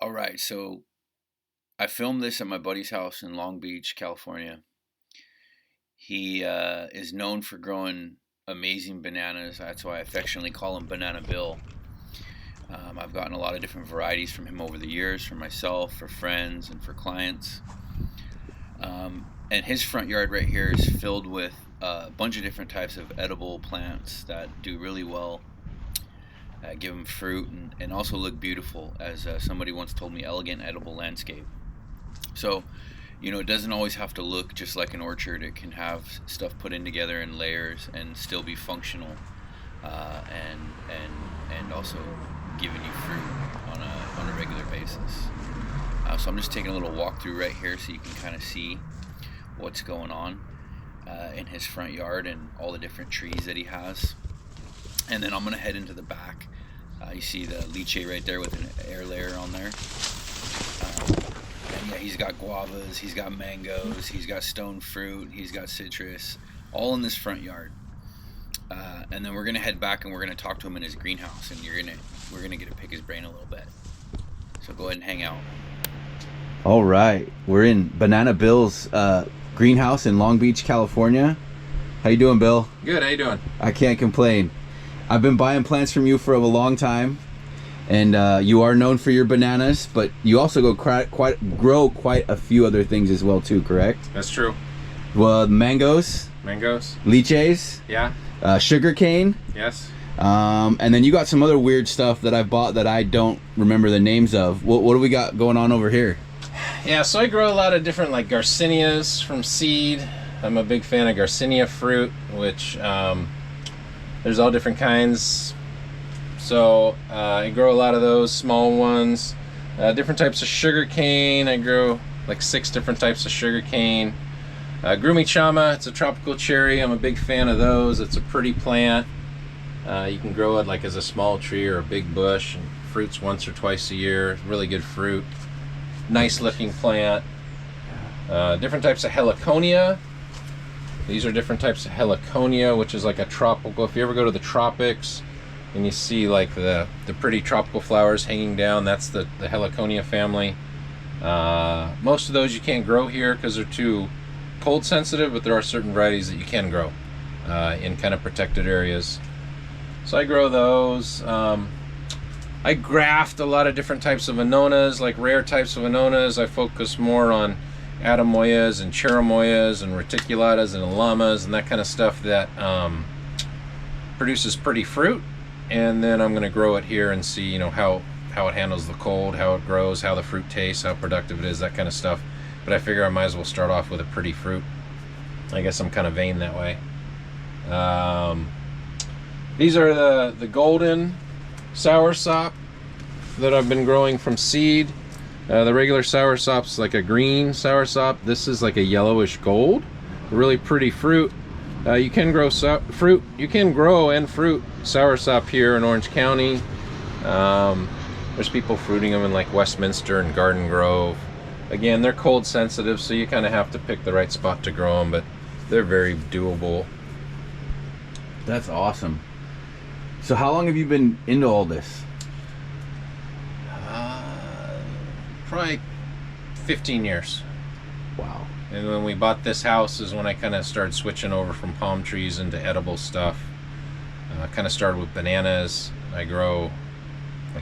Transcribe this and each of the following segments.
All right, so I filmed this at my buddy's house in Long Beach, California. He is known for growing amazing bananas. That's why I affectionately call him Banana Bill. I've gotten a lot of different varieties from him over the years, for myself, for friends, and for clients. And his front yard right here is filled with a bunch of different types of edible plants that do really well, give them fruit, and also look beautiful, as somebody once told me, elegant edible landscape. So, it doesn't always have to look just like an orchard. It can have stuff put in together in layers and still be functional, and also giving you fruit on a regular basis. So I'm just taking a little walk through right here so you can kind of see what's going on in his front yard and all the different trees that he has. And then I'm going to head into the back. You see the lychee right there with an air layer on there. And yeah, he's got guavas, he's got mangoes, he's got stone fruit, he's got citrus, all in this front yard. And then we're going to head back and we're going to talk to him in his greenhouse, and we're going to get to pick his brain a little bit. So go ahead and hang out. All right, we're in Banana Bill's greenhouse in Long Beach, California. How you doing, Bill? Good. How you doing? I can't complain. I've been buying plants from you for a long time, and you are known for your bananas, but you also grow quite a few other things as well too, correct? That's true. Well, mangoes, lychees, Yeah. Sugar cane. Yes. And then you got some other weird stuff that I've bought that I don't remember the names of. What do we got going on over here? Yeah, so I grow a lot of different garcinias from seed. I'm a big fan of garcinia fruit, which there's all different kinds. So I grow a lot of those small ones. Different types of sugar cane. I grow 6 different types of sugar cane. Grumichama, it's a tropical cherry. I'm a big fan of those. It's a pretty plant. You can grow it as a small tree or a big bush, and fruits once or twice a year. Really good fruit. Nice looking plant. Different types of heliconia. These are different types of heliconia, which is like a tropical. If you ever go to the tropics and you see the pretty tropical flowers hanging down, that's the heliconia family. Most of those you can't grow here because they're too cold sensitive, but there are certain varieties that you can grow in kind of protected areas. So I grow those. I graft a lot of different types of annonas, rare types of annonas. I focus more on adamoyas and cherimoyas and reticulatas and alamas and that kind of stuff that produces pretty fruit. And then I'm going to grow it here and see, how it handles the cold, how it grows, how the fruit tastes, how productive it is, that kind of stuff. But I figure I might as well start off with a pretty fruit. I guess I'm kind of vain that way. These are the golden soursop that I've been growing from seed. The regular soursop's like a green soursop. This is like a yellowish gold. Really pretty fruit. You can grow fruit. You can grow and fruit soursop here in Orange County. There's people fruiting them in Westminster and Garden Grove. Again, they're cold sensitive, so you kind of have to pick the right spot to grow them, but they're very doable. That's awesome. So how long have you been into all this? Probably 15 years. Wow. And when we bought this house is when I kind of started switching over from palm trees into edible stuff. Kind of started with bananas. I grow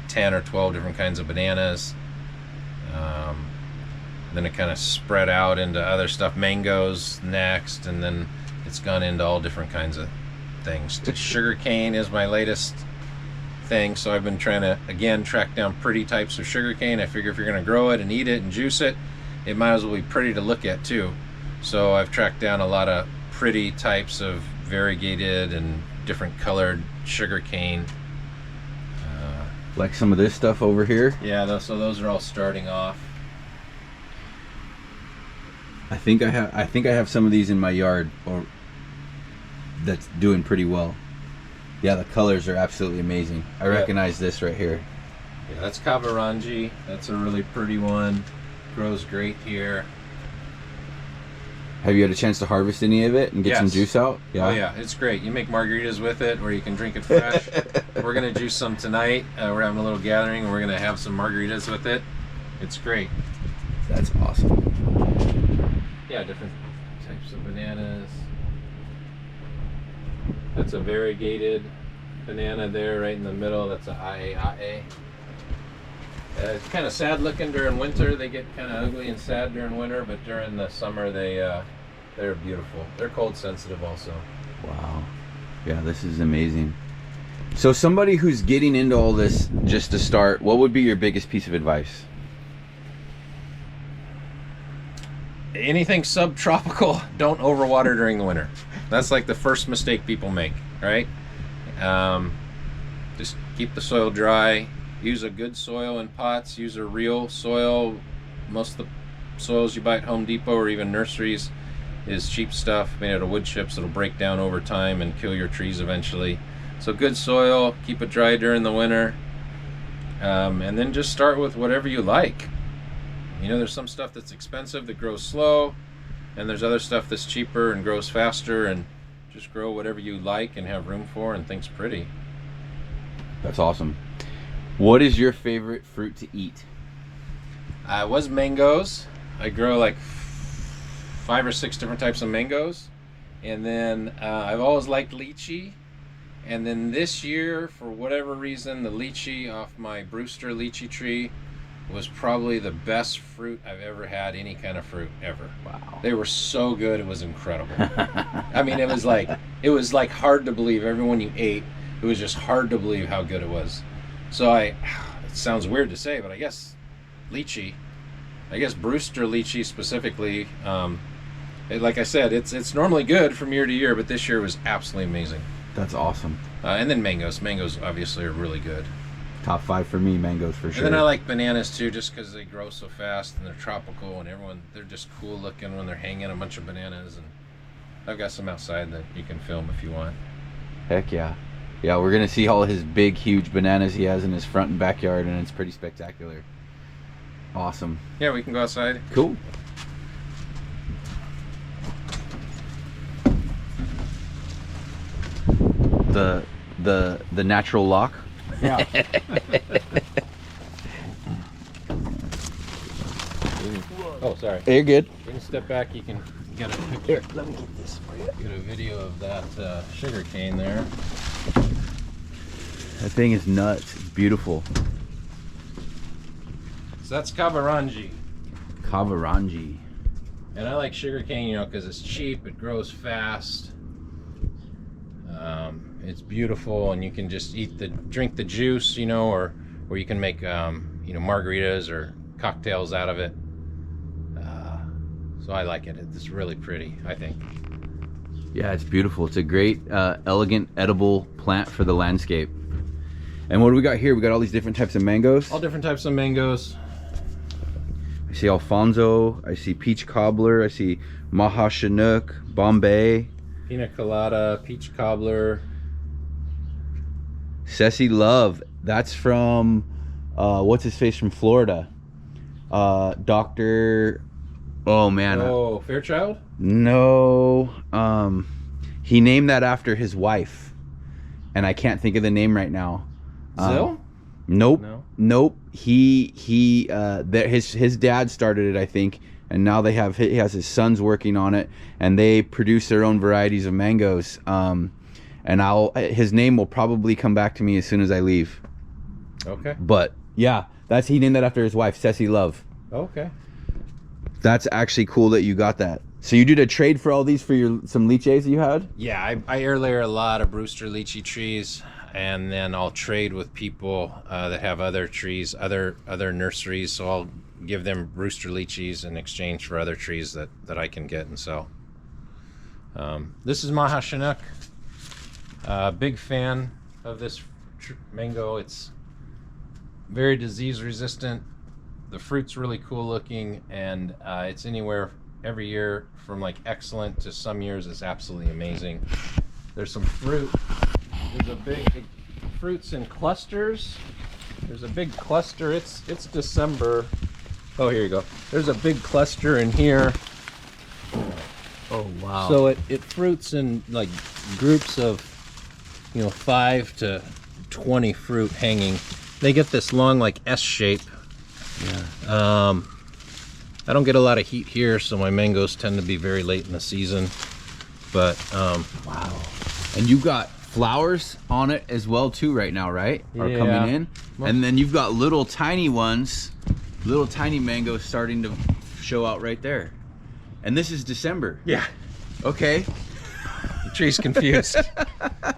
10 or 12 different kinds of bananas. Then it kind of spread out into other stuff. Mangoes next, and then it's gone into all different kinds of things. Sugar cane is my latest thing, so I've been trying to again track down pretty types of sugar cane. I figure if you're going to grow it and eat it and juice it, it might as well be pretty to look at too. So I've tracked down a lot of pretty types of variegated and different colored sugar cane. Like some of this stuff over here. Yeah, so those are all starting off. I think I have some of these in my yard, or that's doing pretty well. Yeah, the colors are absolutely amazing. I recognize this right here. Yeah, that's Kavarangi. That's a really pretty one. Grows great here. Have you had a chance to harvest any of it and get some juice out? Yeah. Oh yeah, it's great. You make margaritas with it, or you can drink it fresh. We're gonna juice some tonight. We're having a little gathering, and we're gonna have some margaritas with it. It's great. That's awesome. Yeah, different types of bananas. That's a variegated banana there right in the middle. That's a IAIA. It's kind of sad looking during winter. They get kind of ugly and sad during winter, but during the summer they're beautiful. They're cold sensitive also. Wow. Yeah, this is amazing. So somebody who's getting into all this just to start, what would be your biggest piece of advice? Anything subtropical, don't overwater during the winter. That's like the first mistake people make, right? Just keep the soil dry. Use a good soil in pots. Use a real soil. Most of the soils you buy at Home Depot or even nurseries is cheap stuff made out of wood chips that'll break down over time and kill your trees eventually. So good soil, keep it dry during the winter, and then just start with whatever you like. You know, there's some stuff that's expensive that grows slow, and there's other stuff that's cheaper and grows faster, and just grow whatever you like and have room for and think's pretty. That's awesome. What is your favorite fruit to eat? I was mangoes. I grow like 5 or 6 different types of mangoes. And then I've always liked lychee. And then this year, for whatever reason, the lychee off my Brewster lychee tree was probably the best fruit I've ever had, any kind of fruit ever. Wow. They were so good, it was incredible. I mean, it was like hard to believe. Everyone you ate, it was just hard to believe how good it was. So it sounds weird to say, but I guess lychee, Brewster lychee specifically, like I said, it's normally good from year to year, but this year was absolutely amazing. That's awesome. And then mangoes. Mangoes obviously are really good. Top 5 for me, mangoes for sure. And then I like bananas too, just because they grow so fast and they're tropical and they're just cool looking when they're hanging a bunch of bananas. And I've got some outside that you can film if you want. Heck yeah. Yeah, we're going to see all his big, huge bananas he has in his front and backyard, and it's pretty spectacular. Awesome. Yeah, we can go outside. Cool. The natural lock. Yeah. Oh, sorry. You're good. You can step back. You can get a picture. Here, let me get this for you. Get a video of that sugar cane there. That thing is nuts. It's beautiful. So that's Kavarangi. Kavarangi. And I like sugar cane, you know, because it's cheap. It grows fast. It's beautiful, and you can just drink the juice, you know, or you can make, you know, margaritas or cocktails out of it. So I like it. It's really pretty, I think. Yeah, it's beautiful. It's a great, elegant, edible plant for the landscape. And what do we got here? We got all these different types of mangoes. All different types of mangoes. I see Alfonso. I see peach cobbler. I see Maha Chinook, Bombay, Pina colada, peach cobbler. Ceci Love. That's from what's his face from Florida. Dr. Oh man. Oh, Fairchild? No. He named that after his wife, and I can't think of the name right now. Zill? Nope. No? Nope. His dad started it, I think, and now he has his sons working on it, and they produce their own varieties of mangoes. And his name will probably come back to me as soon as I leave. Okay. But yeah, he named that after his wife, Ceci Love. Okay. That's actually cool that you got that. So you did a trade for all these for some lychees you had? Yeah, I air layer a lot of Brewster lychee trees, and then I'll trade with people that have other trees, other nurseries. So I'll give them Brewster lychees in exchange for other trees that I can get and sell. This is Maha Chinook. Big fan of this mango. It's very disease resistant. The fruit's really cool looking, and it's anywhere every year from like excellent to some years it's absolutely amazing. There's some fruit. There's a big fruits in clusters. There's a big cluster. It's December. Oh, here you go. There's a big cluster in here. Oh wow. So it fruits in like groups of, 5 to 20 fruit hanging. They get this long like S shape, Yeah. I don't get a lot of heat here, so my mangoes tend to be very late in the season. But Wow. And you got flowers on it as well too right now, right? Are Yeah. coming in. And then you've got little tiny ones, little tiny mangoes starting to show out right there. And this is December. yeah, Okay. the tree's confused.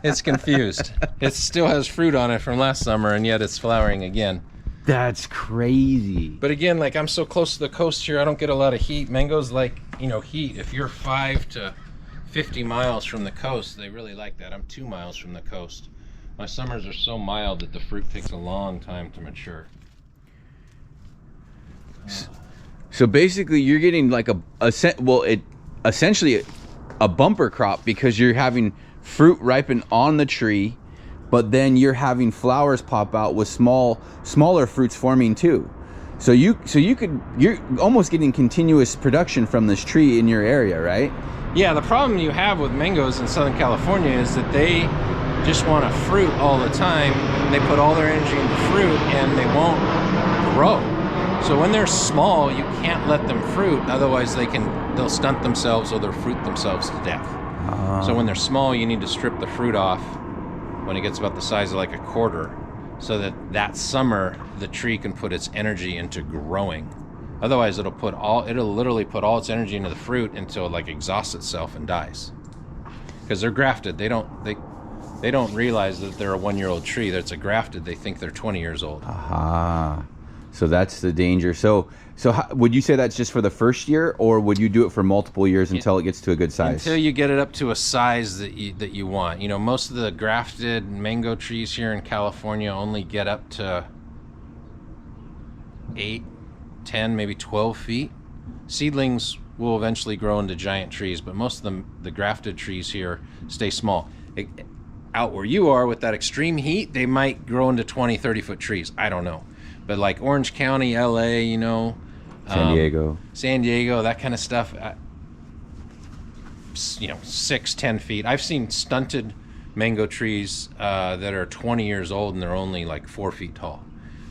It's confused. It still has fruit on it from last summer, and yet it's flowering again. That's crazy. But again, like, I'm so close to the coast here, I don't get a lot of heat. Mangoes like, heat. If you're 5 to 50 miles from the coast, they really like that. I'm 2 miles from the coast. My summers are so mild that the fruit takes a long time to mature. So basically you're getting like essentially a bumper crop, because you're having fruit ripen on the tree, but then you're having flowers pop out with smaller fruits forming too. So you're almost getting continuous production from this tree in your area, right? Yeah, the problem you have with mangoes in Southern California is that they just want to fruit all the time. They put all their energy into fruit and they won't grow. So when they're small, you can't let them fruit, otherwise they'll stunt themselves or they'll fruit themselves to death. So when they're small, you need to strip the fruit off when it gets about the size of like a quarter, so that summer the tree can put its energy into growing. Otherwise it'll literally put all its energy into the fruit until it like exhausts itself and dies. Because they're grafted. They don't realize that they're a 1-year-old tree. That's a grafted. They think they're 20 years old. Aha. So that's the danger. So would you say that's just for the first year, or would you do it for multiple years until it gets to a good size? Until you get it up to a size that you want. Most of the grafted mango trees here in California only get up to 8, 10, maybe 12 feet. Seedlings will eventually grow into giant trees, but most of the grafted trees here stay small. Out where you are with that extreme heat, they might grow into 20, 30-foot trees. I don't know. But like Orange County, LA, San Diego, that kind of stuff, 6, 10 feet. I've seen stunted mango trees that are 20 years old and they're only like 4 feet tall.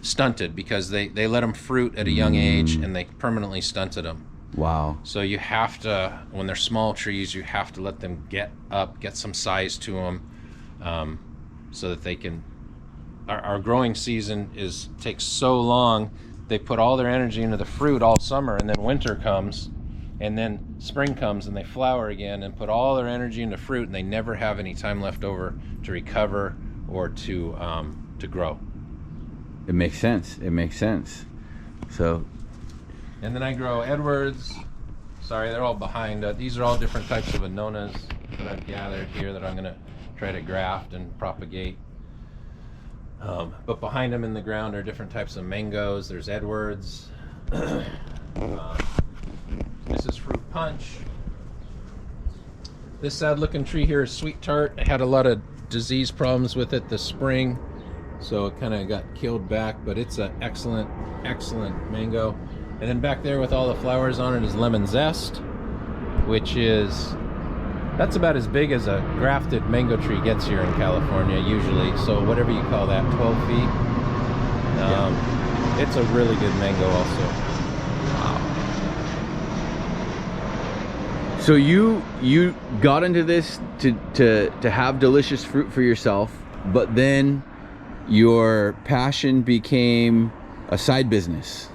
Stunted because they let them fruit at a young age and they permanently stunted them. Wow. So you have to, when they're small trees, you have to let them get up, get some size to them, so that they can. Our growing season takes so long. They put all their energy into the fruit all summer, and then winter comes, and then spring comes, and they flower again and put all their energy into fruit, and they never have any time left over to recover or to grow. It makes sense. So. And then I grow Edwards. Sorry, they're all behind. These are all different types of Anonas that I've gathered here that I'm going to try to graft and propagate. But behind them in the ground are different types of mangoes. There's Edwards. This is Fruit Punch. This sad looking tree here is Sweet Tart. I had a lot of disease problems with it this spring, so it kind of got killed back, but it's an excellent mango. And then back there with all the flowers on it is Lemon Zest, that's about as big as a grafted mango tree gets here in California usually. So whatever you call that, 12 feet. It's a really good mango also. Wow. So you got into this to have delicious fruit for yourself, but then your passion became a side business.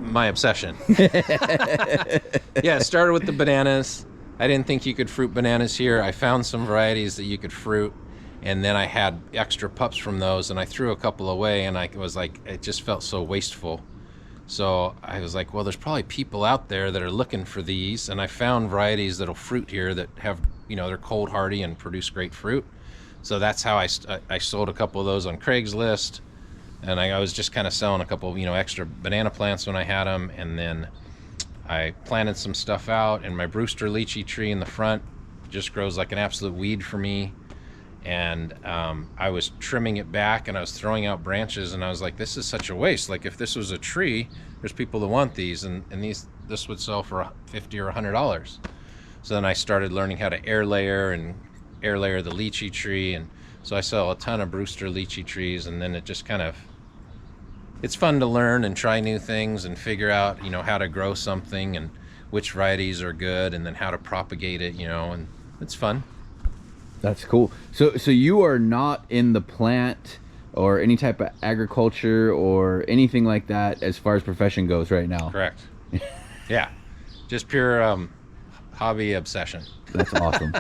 My obsession. Yeah, it started with the bananas. I didn't think you could fruit bananas here. I found some varieties that you could fruit, and then I had extra pups from those, and I threw a couple away, and I was like, it just felt so wasteful. So I was like, well, there's probably people out there that are looking for these, and I found varieties that'll fruit here that have, they're cold hardy and produce great fruit. So that's how I sold a couple of those on Craigslist, and I was just kind of selling a couple, extra banana plants when I had them, and then I planted some stuff out, and my Brewster lychee tree in the front just grows like an absolute weed for me. And I was trimming it back, and I was throwing out branches, and I was like, this is such a waste. Like, if this was a tree, there's people that want these, and this would sell for $50 or $100. So then I started learning how to air layer the lychee tree, and so I sell a ton of Brewster lychee trees, and then it just kind of it's fun to learn and try new things and figure out, how to grow something and which varieties are good and then how to propagate it, and it's fun. That's cool. So you are not in the plant or any type of agriculture or anything like that as far as profession goes right now? Correct. Yeah. Just pure hobby obsession. That's awesome.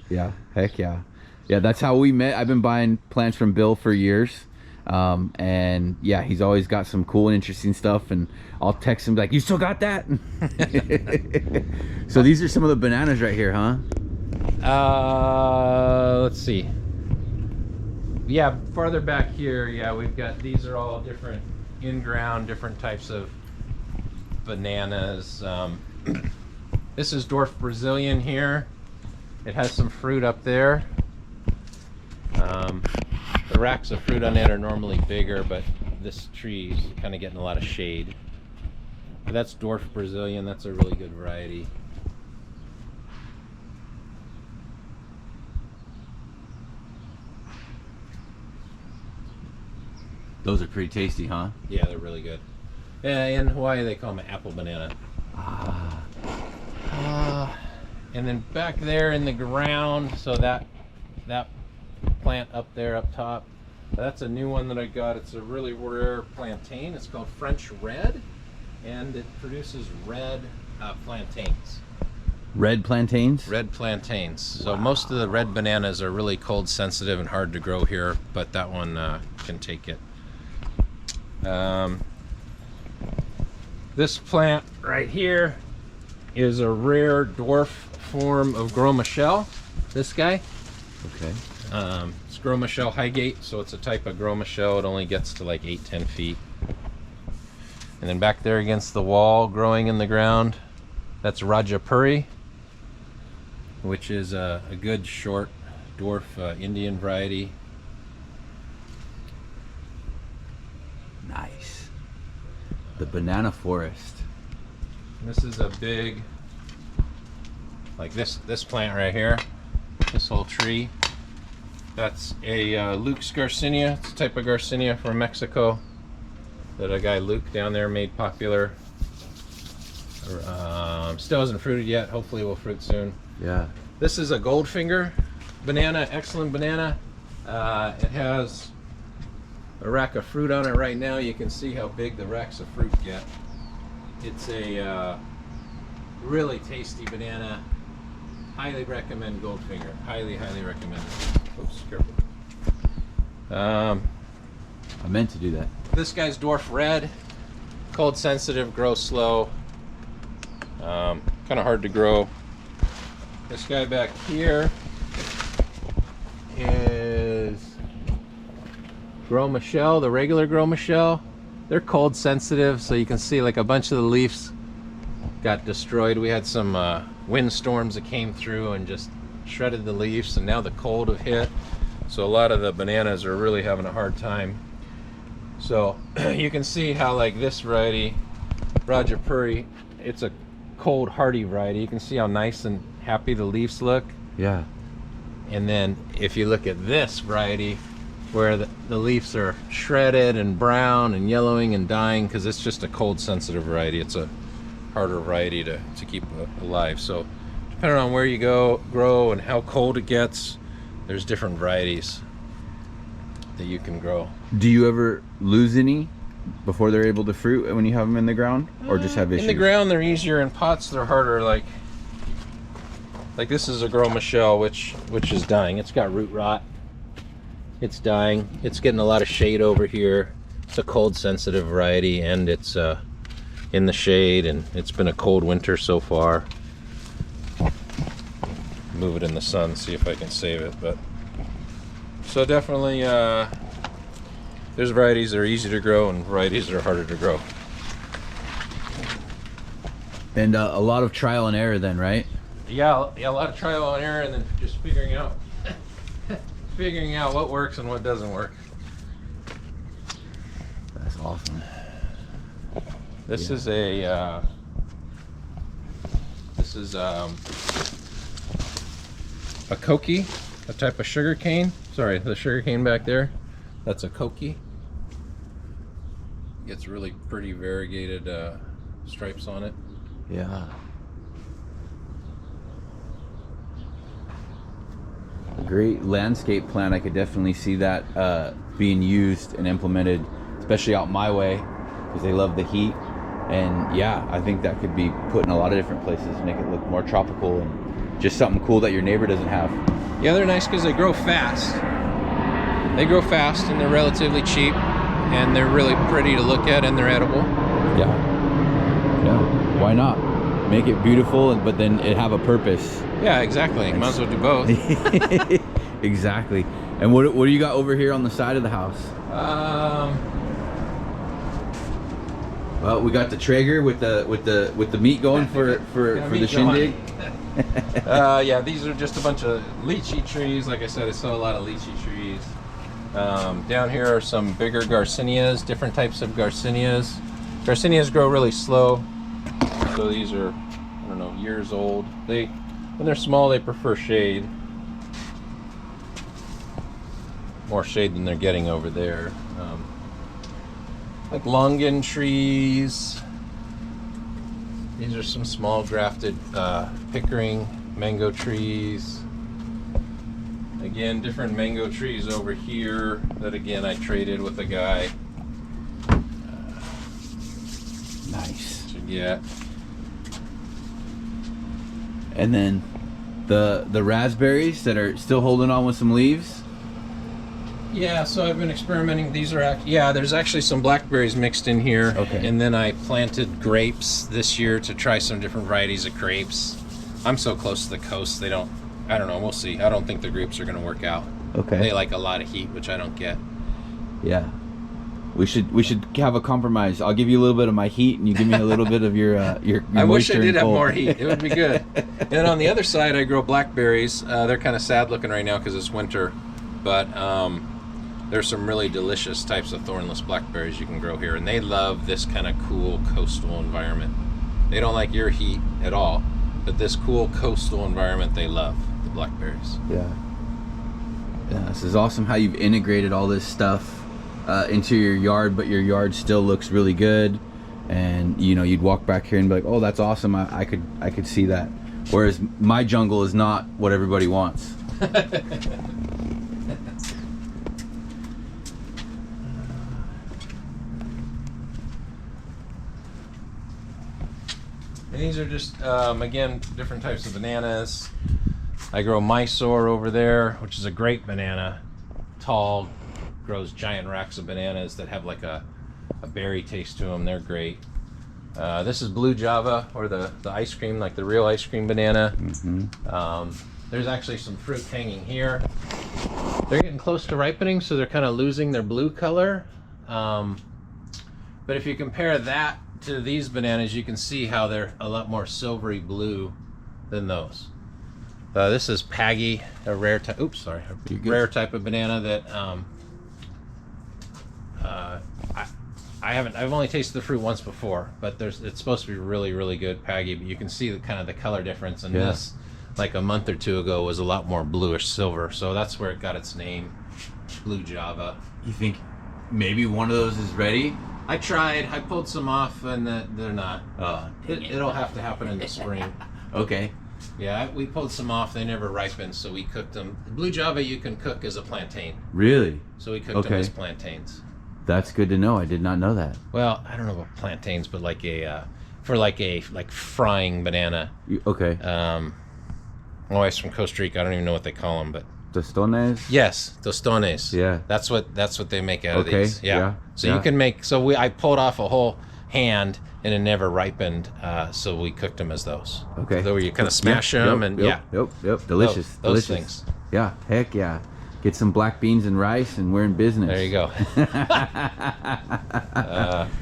Yeah. Heck yeah. Yeah, that's how we met. I've been buying plants from Bill for years. And yeah, he's always got some cool and interesting stuff, and I'll text him like, you still got that? So these are some of the bananas right here, huh? Let's see. Yeah, farther back here, yeah, we've got, these are all different in-ground, different types of bananas. This is dwarf Brazilian here. It has some fruit up there. The racks of fruit on it are normally bigger, but this tree is kind of getting a lot of shade. But that's dwarf Brazilian. That's a really good variety. Those are pretty tasty, huh? Yeah, they're really good. In Hawaii, they call them an apple banana. And then back there in the ground, so that plant up there up top, that's a new one that I got. It's a really rare plantain. It's called French Red, and it produces red plantains. Red plantains? Red plantains. So most of the red bananas are really cold sensitive and hard to grow here, but that one can take it. This plant right here is a rare dwarf form of Gros Michel. This guy. Okay. It's Gros Michel Highgate, so it's a type of Gros Michel. It only gets to like 8-10 feet. And then back there against the wall, growing in the ground, that's Rajapuri, which is a good short dwarf Indian variety. Nice. The banana forest. And this is a big, like this plant right here, this whole tree. That's a Luke's Garcinia. It's a type of Garcinia from Mexico that a guy Luke down there made popular. Still hasn't fruited yet. Hopefully it will fruit soon. Yeah. This is a Goldfinger banana, excellent banana. It has a rack of fruit on it right now. You can see how big the racks of fruit get. It's a really tasty banana. Highly recommend Goldfinger. Highly recommend it. Oops, careful. I meant to do that. This guy's dwarf red. Cold sensitive, grows slow. Kind of hard to grow. This guy back here is Gros Michel, the regular Gros Michel. They're cold sensitive, so you can see like a bunch of the leaves got destroyed. We had some wind storms that came through and just shredded the leaves, and now the cold have hit. So a lot of the bananas are really having a hard time. So you can see how like this variety, Rajapuri, it's a cold hardy variety. You can see how nice and happy the leaves look. Yeah. And then if you look at this variety, where the leaves are shredded and brown and yellowing and dying, because it's just a cold sensitive variety. It's a harder variety to keep alive. So depending on where you grow and how cold it gets, there's different varieties that you can grow. Do you ever lose any before they're able to fruit when you have them in the ground, or just have issues? In the ground they're easier. In pots they're harder. Like this is a Gros Michel which is dying. It's got root rot. It's dying. It's getting a lot of shade over here. It's a cold sensitive variety, and it's in the shade, and it's been a cold winter so far. Move it in the sun, see if I can save it. But so definitely there's varieties that are easy to grow and varieties that are harder to grow. And a lot of trial and error then, right? Yeah, a lot of trial and error, and then just figuring out what works and what doesn't work. That's awesome. This is a koki, a type of sugar cane. Sorry, the sugar cane back there, that's a koki. gets really pretty variegated stripes on it. Yeah. Great landscape plant. I could definitely see that being used and implemented, especially out my way, because they love the heat. And yeah, I think that could be put in a lot of different places, make it look more tropical and just something cool that your neighbor doesn't have. Yeah, they're nice because they grow fast. They grow fast and they're relatively cheap, and they're really pretty to look at, and they're edible. Yeah. Why not? Make it beautiful, but then it have a purpose. Yeah, exactly. Might as well do both. Exactly. And what do you got over here on the side of the house? Well, we got the Traeger with the meat going for the shindig. Yeah, these are just a bunch of lychee trees. Like I said, I saw a lot of lychee trees. Down here are some bigger garcinias, different types of garcinias. Garcinias grow really slow, so these are, I don't know, years old. When they're small, they prefer shade. More shade than they're getting over there. Like longan trees. These are some small grafted pickering mango trees. Again, different mango trees over here that again I traded with a guy. Nice. To get. And then the raspberries that are still holding on with some leaves. Yeah, so I've been experimenting. These are there's actually some blackberries mixed in here. Okay. And then I planted grapes this year to try some different varieties of grapes. I'm so close to the coast, I don't know, we'll see. I don't think the grapes are going to work out. Okay. They like a lot of heat, which I don't get. Yeah. We should have a compromise. I'll give you a little bit of my heat, and you give me a little bit of your I wish I moisture did and have cold. more heat. It would be good. And then on the other side, I grow blackberries. They're kind of sad looking right now because it's winter, but there's some really delicious types of thornless blackberries you can grow here, and they love this kind of cool coastal environment. They don't like your heat at all, but this cool coastal environment they love, the blackberries. Yeah. Yeah, this is awesome how you've integrated all this stuff into your yard, but your yard still looks really good. And you know, you'd walk back here and be like, "Oh, that's awesome! I could see that." Whereas my jungle is not what everybody wants. And these are just, again, different types of bananas. I grow Mysore over there, which is a great banana. Tall, grows giant racks of bananas that have like a berry taste to them. They're great. This is blue Java, or the ice cream, like the real ice cream banana. Mm-hmm. There's actually some fruit hanging here. They're getting close to ripening, so they're kind of losing their blue color. But if you compare that to these bananas, you can see how they're a lot more silvery blue than those. This is Paggy, a rare type. Oops, sorry, a rare type of banana that I've only tasted the fruit once before, but it's supposed to be really, really good Paggy. But you can see the kind of the color difference. And this, like a month or two ago, was a lot more bluish silver. So that's where it got its name, Blue Java. You think maybe one of those is ready? I tried. I pulled some off, and they're not. Oh, It'll have to happen in the spring. okay. Yeah, we pulled some off. They never ripened, so we cooked them. The Blue Java you can cook as a plantain. Really? So we cooked them as plantains. That's good to know. I did not know that. Well, I don't know about plantains, but like like frying banana. Okay. My wife's from Costa Rica. I don't even know what they call them, but Tostones? yes, tostones. Yeah. That's what they make out of Okay, these. Yeah. yeah, So yeah. you can make. So I pulled off a whole hand, and it never ripened. So we cooked them as those. Okay. Where you kind of smash them and Yep. Delicious. Those Delicious. things. Yeah. Heck yeah. Get some black beans and rice, and we're in business. There you go.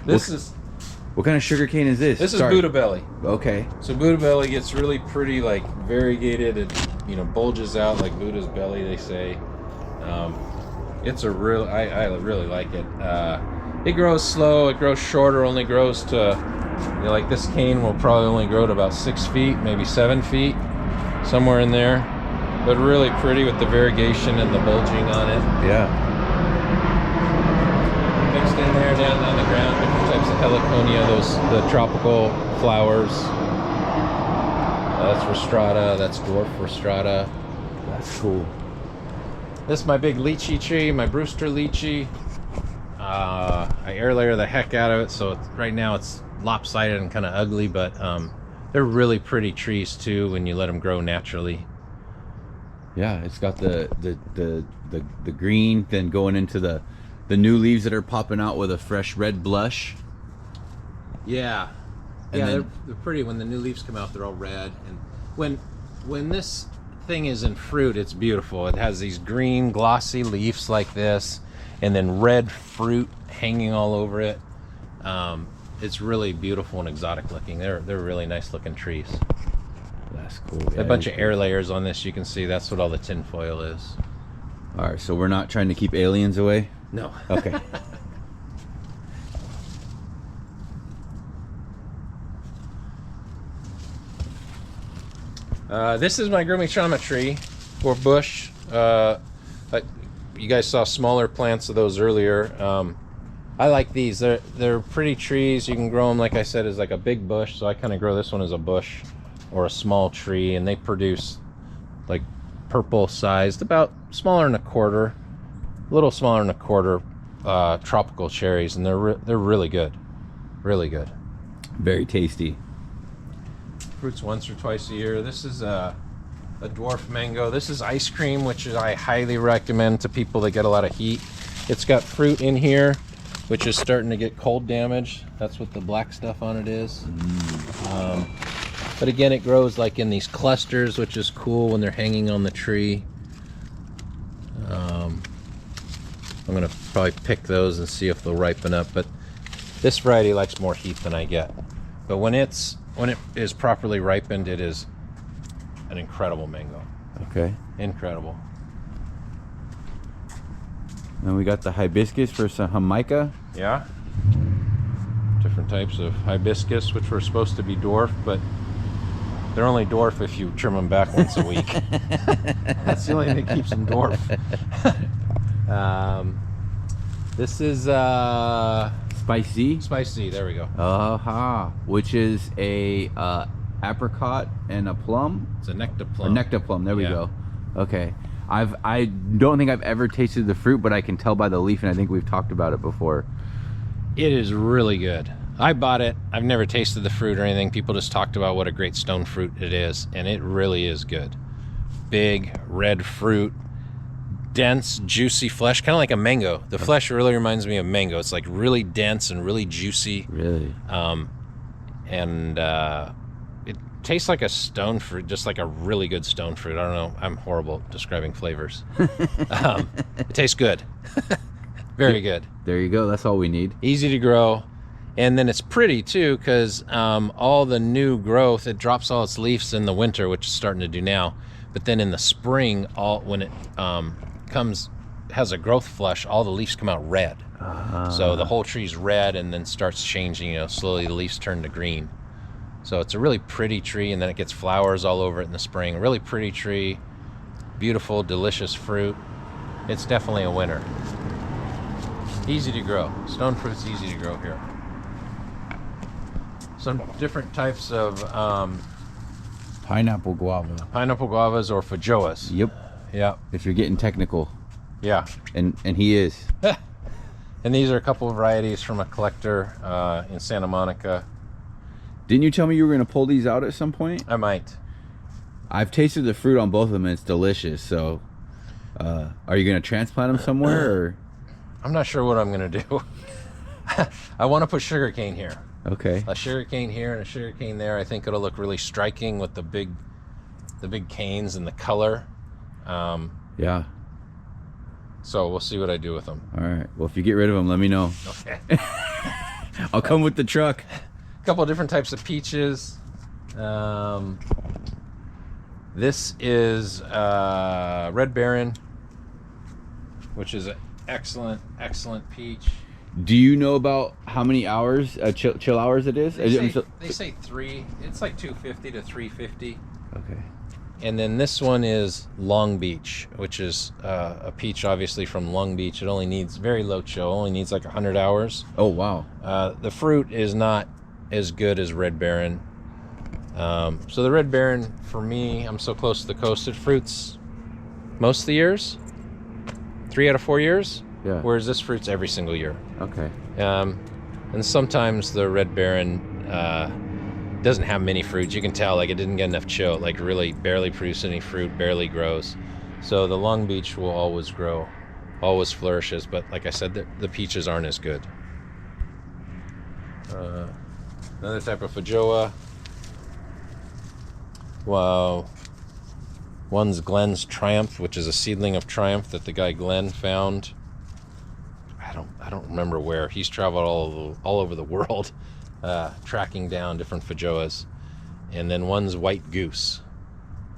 This is What kind of sugar cane is this? This is Sorry. Buddha belly. Okay. So Buddha belly gets really pretty, like variegated. It bulges out like Buddha's belly, they say. It's a real. I really like it. It grows slow. It grows shorter. Only grows to, like this cane will probably only grow to about 6 feet, maybe 7 feet, somewhere in there. But really pretty with the variegation and the bulging on it. Yeah. Mixed in there, down on the ground. heliconia, the tropical flowers. That's rostrata. That's dwarf rostrata. That's cool. This is my big lychee tree, my Brewster lychee. I air layer the heck out of it, so right now it's lopsided and kind of ugly, but they're really pretty trees too when you let them grow naturally. Yeah, it's got the green, then going into the new leaves that are popping out with a fresh red blush. Yeah, And yeah, then- they're pretty. When the new leaves come out, they're all red. And when this thing is in fruit, it's beautiful. It has these green, glossy leaves like this, and then red fruit hanging all over it. It's really beautiful and exotic looking. They're really nice looking trees. That's cool. A bunch of air layers on this. You can see that's what all the tin foil is. All right, so we're not trying to keep aliens away. No. Okay. This is my Grumishama tree, or bush. You guys saw smaller plants of those earlier. I like these. They're pretty trees. You can grow them, like I said, as like a big bush. So I kind of grow this one as a bush or a small tree, and they produce like purple sized, about smaller than a quarter, a little smaller than a quarter, tropical cherries, and they're really good, really good. Very tasty. Fruits once or twice a year. This is a dwarf mango. This is ice cream, which I highly recommend to people that get a lot of heat. It's got fruit in here, which is starting to get cold damage. That's what the black stuff on it is. But again, it grows like in these clusters, which is cool when they're hanging on the tree. I'm gonna probably pick those and see if they'll ripen up. But this variety likes more heat than I get. But when it is properly ripened, it is an incredible mango. Okay. Incredible. Then we got the hibiscus versus Jamaica. Yeah. Different types of hibiscus, which were supposed to be dwarf, but they're only dwarf if you trim them back once a week. That's the only thing that keeps them dwarf. This is Spicy. spicy. There we go. Which is a apricot and a plum. It's a nectar Or plum. nectar plum. There we Yeah. go. Okay. I don't think I've ever tasted the fruit, but I can tell by the leaf, and I think we've talked about it before. It is really good. I bought it. I've never tasted the fruit or anything. People just talked about what a great stone fruit it is, and it really is good. Big red fruit, dense, juicy flesh, kind of like a mango. The flesh really reminds me of mango. It's like really dense and really juicy. Really? And it tastes like a stone fruit, just like a really good stone fruit. I don't know. I'm horrible at describing flavors. It tastes good. Very good. There you go. That's all we need. Easy to grow. And then it's pretty too, because all the new growth, it drops all its leaves in the winter, which is starting to do now. But then in the spring, when it has a growth flush, all the leaves come out red. So the whole tree's red and then starts changing, slowly the leaves turn to green. So it's a really pretty tree, and then it gets flowers all over it in the spring. Really pretty tree, beautiful, delicious fruit. It's definitely a winner. Easy to grow. Stone fruit's easy to grow here. Some different types of Pineapple guava. pineapple guavas or feijoas. Yep. Yeah, If you're getting technical, yeah. and he is. And these are a couple of varieties from a collector in Santa Monica. Didn't you tell me you were going to pull these out at some point? I might. I've tasted the fruit on both of them, and it's delicious. So, are you going to transplant them somewhere? Or? I'm not sure what I'm going to do. I want to put sugarcane here. Okay. A sugarcane here and a sugarcane there. I think it'll look really striking with the big canes and the color. Yeah. So we'll see what I do with them. All right. Well, if you get rid of them, let me know. Okay. I'll come with the truck. A couple of different types of peaches. This is Red Baron, which is an excellent peach. Do you know about how many hours, chill hours it is? They say 3. It's like 250 to 350. Okay. And then this one is Long Beach, which is a peach obviously from Long Beach. It only needs very low chill, only needs like 100 hours. Oh, wow. The fruit is not as good as Red Baron. So the Red Baron, for me, I'm so close to the coast, it fruits most of the years, 3 out of 4 years. Yeah. Whereas this fruits every single year. Okay. And sometimes the Red Baron doesn't have many fruits. You can tell, like, it didn't get enough chill, like really barely produce any fruit, barely grows. So the Long Beach will always grow, always flourishes, but like I said, the peaches aren't as good. Another type of Feijoa. Wow. One's Glenn's Triumph, which is a seedling of Triumph that the guy Glenn found. I don't remember where. He's traveled all over the world, tracking down different Feijoas. And then one's White Goose.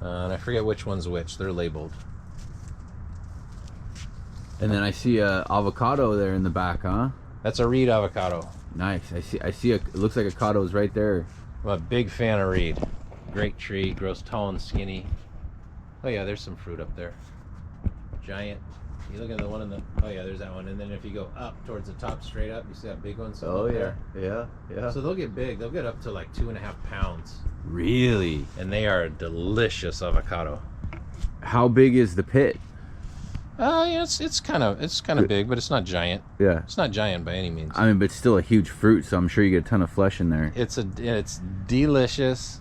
And I forget which one's which. They're labeled. And then I see a avocado there in the back, huh? That's a Reed avocado. Nice. I see it looks like avocado's right there. I'm a big fan of Reed. Great tree, grows tall and skinny. Oh yeah, there's some fruit up there. Giant. You look at the one in the, oh yeah, there's that one. And then if you go up towards the top, straight up, you see that big one? Oh, up yeah. there. Yeah. So they'll get big. They'll get up to like 2.5 pounds. Really? And they are a delicious avocado. How big is the pit? Yeah, it's kind of big, but it's not giant. Yeah. It's not giant by any means. I mean, but it's still a huge fruit, so I'm sure you get a ton of flesh in there. It's delicious.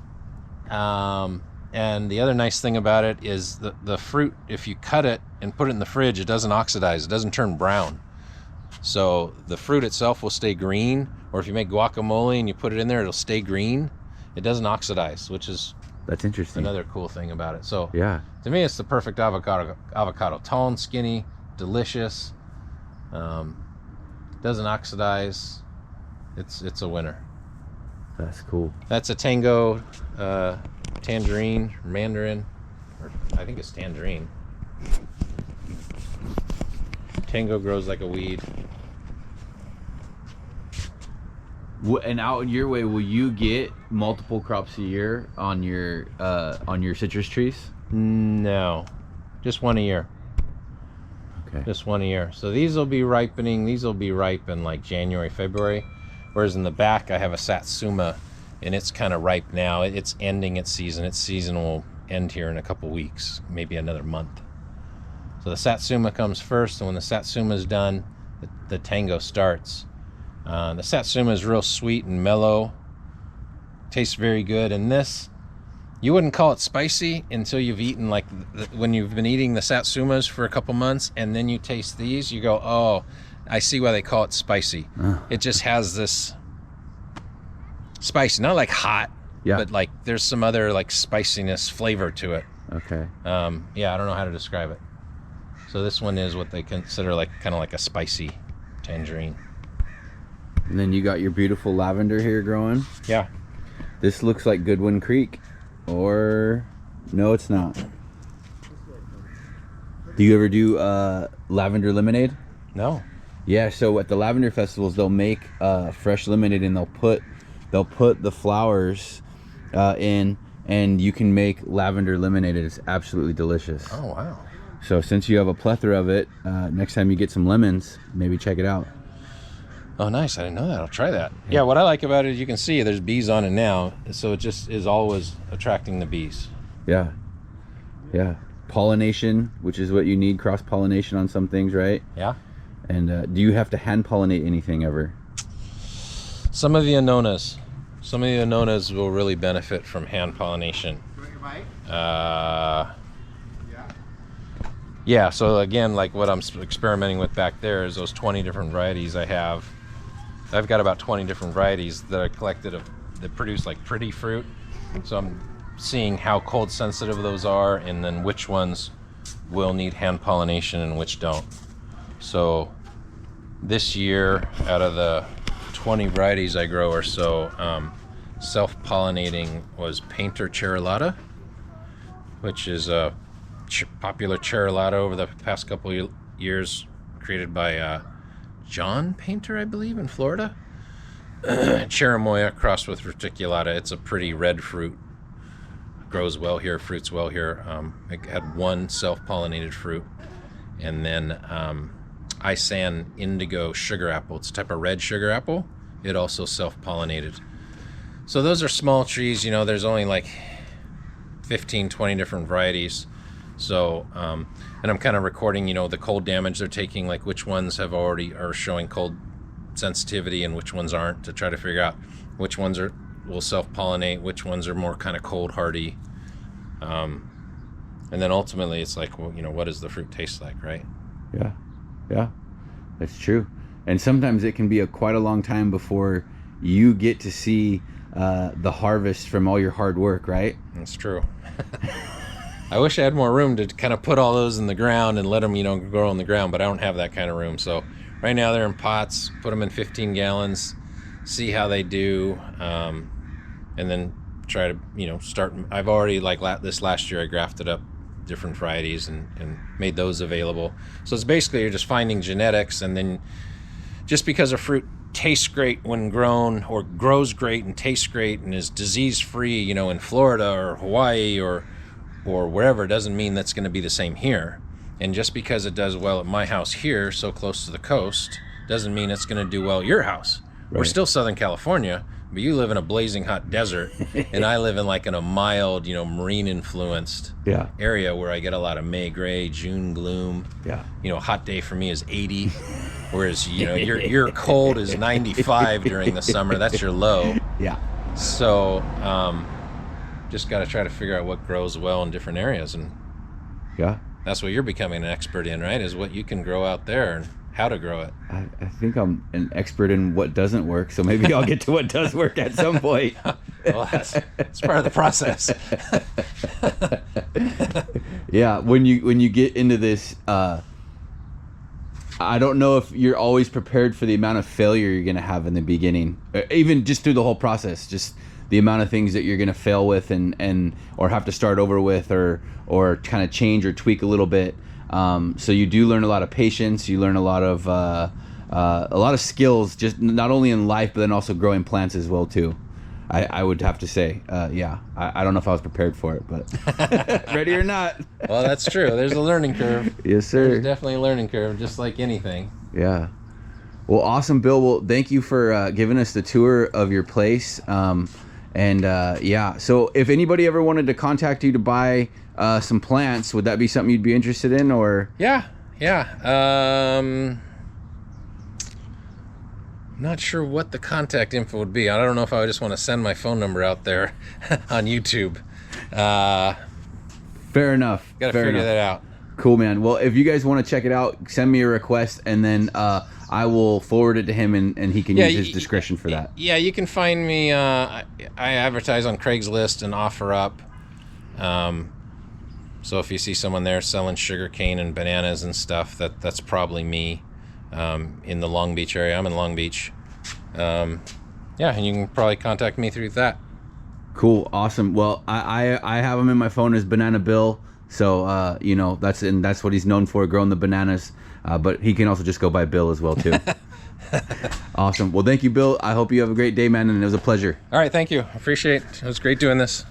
And the other nice thing about it is the fruit, if you cut it and put it in the fridge, it doesn't oxidize. It doesn't turn brown. So the fruit itself will stay green, or if you make guacamole and you put it in there, it'll stay green. It doesn't oxidize, which is That's interesting. another cool thing about it. So Yeah. to me, it's the perfect avocado. Tall and skinny, delicious. Doesn't oxidize. It's a winner. That's cool. That's a Tango tangerine, or mandarin, or I think it's tangerine. Tango grows like a weed. And out your way, will you get multiple crops a year on your citrus trees? No, just one a year. Okay. Just one a year. So these will be ripening. These will be ripe in like January, February. Whereas in the back, I have a Satsuma, and it's kind of ripe now. It's ending its season. Its season will end here in a couple weeks, maybe another month. So the Satsuma comes first, and when the Satsuma is done, the Tango starts. The Satsuma is real sweet and mellow. Tastes very good. And this, you wouldn't call it spicy until you've eaten, like when you've been eating the Satsumas for a couple months, and then you taste these, you go, oh, I see why they call it spicy. It just has this spicy, not like hot, but like there's some other like spiciness flavor to it. Okay. Yeah, I don't know how to describe it. So this one is what they consider like kind of like a spicy tangerine. And then you got your beautiful lavender here growing. Yeah. This looks like Goodwin Creek, or no, it's not. Do you ever do lavender lemonade? No. Yeah, so at the lavender festivals, they'll make fresh lemonade, and they'll put the flowers in, and you can make lavender lemonade. It's absolutely delicious. Oh wow. So since you have a plethora of it, next time you get some lemons, maybe check it out. Oh, nice. I didn't know that. I'll try that. Yeah, what I like about it is you can see there's bees on it now, so it just is always attracting the bees. Yeah. Pollination, which is what you need, cross-pollination on some things, right? Yeah. And do you have to hand pollinate anything ever? Some of the anonas will really benefit from hand pollination. Yeah, so again, like what I'm experimenting with back there is those 20 different varieties I have. I've got about 20 different varieties that I collected that produce like pretty fruit. So I'm seeing how cold sensitive those are, and then which ones will need hand pollination and which don't. So this year, out of the 20 varieties I grow or so, self-pollinating was Painter Charolata, which is a popular Charolata over the past couple years, created by John Painter, I believe, in Florida. Cherimoya crossed with reticulata. It's a pretty red fruit. grows well here, fruits well here. It had one self-pollinated fruit, and then Isan indigo sugar apple. It's a type of red sugar apple. It also self-pollinated. So those are small trees. There's only like 15, 20 different varieties. So, and I'm kind of recording, the cold damage they're taking, like which ones are showing cold sensitivity and which ones aren't, to try to figure out which ones will self-pollinate, which ones are more kind of cold hardy. And then ultimately it's like, well, what does the fruit taste like, right? Yeah, that's true. And sometimes it can be quite a long time before you get to see the harvest from all your hard work, right? That's true. I wish I had more room to kind of put all those in the ground and let them, grow in the ground, but I don't have that kind of room. So right now they're in pots, put them in 15 gallons, see how they do, and then try to, start. I've already, this last year, I grafted up different varieties and made those available. So it's basically you're just finding genetics, and then just because a fruit tastes great when grown, or grows great and tastes great and is disease-free, in Florida or Hawaii or wherever, doesn't mean that's going to be the same here. And just because it does well at my house here, so close to the coast, doesn't mean it's going to do well at your house. Right. We're still Southern California, but you live in a blazing hot desert, and I live in a mild, marine-influenced area where I get a lot of May gray, June gloom. Yeah. A hot day for me is 80, whereas your cold is 95 during the summer. That's your low. Yeah. So just got to try to figure out what grows well in different areas, and that's what you're becoming an expert in, right? Is what you can grow out there and how to grow it. I think I'm an expert in what doesn't work, so maybe I'll get to what does work at some point. Well, that's part of the process. Yeah, when you get into this, I don't know if you're always prepared for the amount of failure you're going to have in the beginning, even just through the whole process, just the amount of things that you're going to fail with and or have to start over with, or kind of change or tweak a little bit. So you do learn a lot of patience. You learn a lot of skills, just not only in life, but then also growing plants as well too. I would have to say, I don't know if I was prepared for it, but ready or not. Well, that's true. There's a learning curve. Yes, sir. There's definitely a learning curve, just like anything. Yeah. Well, awesome, Bill. Well, thank you for giving us the tour of your place. So if anybody ever wanted to contact you to buy some plants, would that be something you'd be interested in, or? Yeah. Not sure what the contact info would be. I don't know if I would just want to send my phone number out there on YouTube. Fair enough. Got to figure that out. Cool, man. Well, if you guys want to check it out, send me a request, and then I will forward it to him, and he can use his discretion for that. Yeah, you can find me. I advertise on Craigslist and OfferUp. So if you see someone there selling sugarcane and bananas and stuff, that's probably me. In the Long Beach area. I'm in Long Beach. And you can probably contact me through that. Cool, awesome. Well, I have him in my phone as Banana Bill, so that's what he's known for, growing the bananas. But he can also just go by Bill as well too. Awesome. Well, thank you, Bill. I hope you have a great day, man, and it was a pleasure. All right, thank you. Appreciate it. It was great doing this.